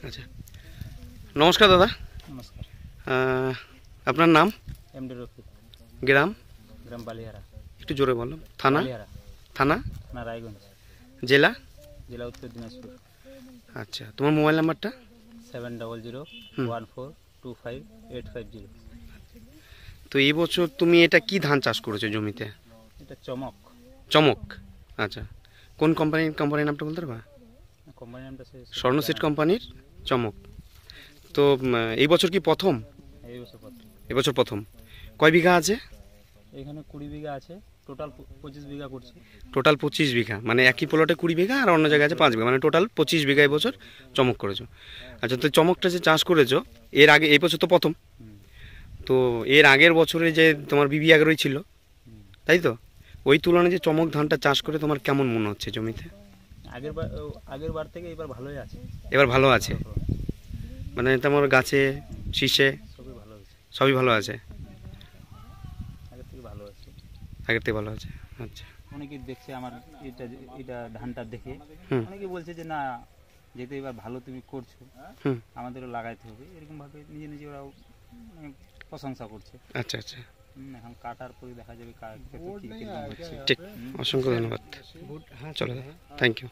আচ্ছা, নমস্কার দাদা। নমস্কার। আপনার নাম? এমডি রফিক। গ্রাম? গ্রাম বালিহারা। একটু জোরে বলুন। থানা? বালিহারা। থানা? থানা রায়গঞ্জ। জেলা? জেলা উত্তর দিনাজপুর। আচ্ছা, তোমার মোবাইল নাম্বারটা? 7001425850। তো এই বছর তুমি এটা কি ধান চাষ করেছো জমিতে? এটা চমক। চমক। আচ্ছা, কোন কোম্পানির নামটা বলতে পারবা? কোম্পানির নামটা স্বর্ণ সিড কোম্পানির চমক। তো এই বছর কি প্রথম? এই বছর প্রথম। এবছর প্রথম। কয় বিঘা আছে? এখানে 20 বিঘা আছে, টোটাল 25 বিঘা করছি। টোটাল 25 বিঘা, মানে একই প্লটে 20 বিঘা আর অন্য জায়গায় আছে 5 বিঘা, মানে টোটাল 25 বিঘা এবছর চমক করেছো। আচ্ছা, তো চমকটা যে চাষ করেছো এর আগে, এই বছর তো প্রথম, তো এর আগের বছরে যে তোমার BB11 ছিল, তাই তো? ওই তুলনায় যে চমক ধানটা চাষ করে তোমার কেমন মনে হচ্ছে জমিতে? আগের বার থেকে এবার ভালোই আছে। এবার ভালো আছে, মানে তোমার গাছে শীষে সবই ভালো হয়েছে। সবই ভালো আছে, আগের থেকে ভালো আছে। আগের থেকে ভালো আছে। আচ্ছা, অনেকে দেখছে আমার এটা ধানটা দেখে, অনেকে বলছে যে না, যেহেতু এবার ভালো তুমি করছো, আমাদেরও লাগাইতে হবে, এরকম ভাবে নিজে নিজে ওরাও প্রশংসা করছে। আচ্ছা আচ্ছা, এখন কাটার পরে দেখা যাবে ঠিক, অসংখ্য ধন্যবাদ। চলো, থ্যাংক ইউ।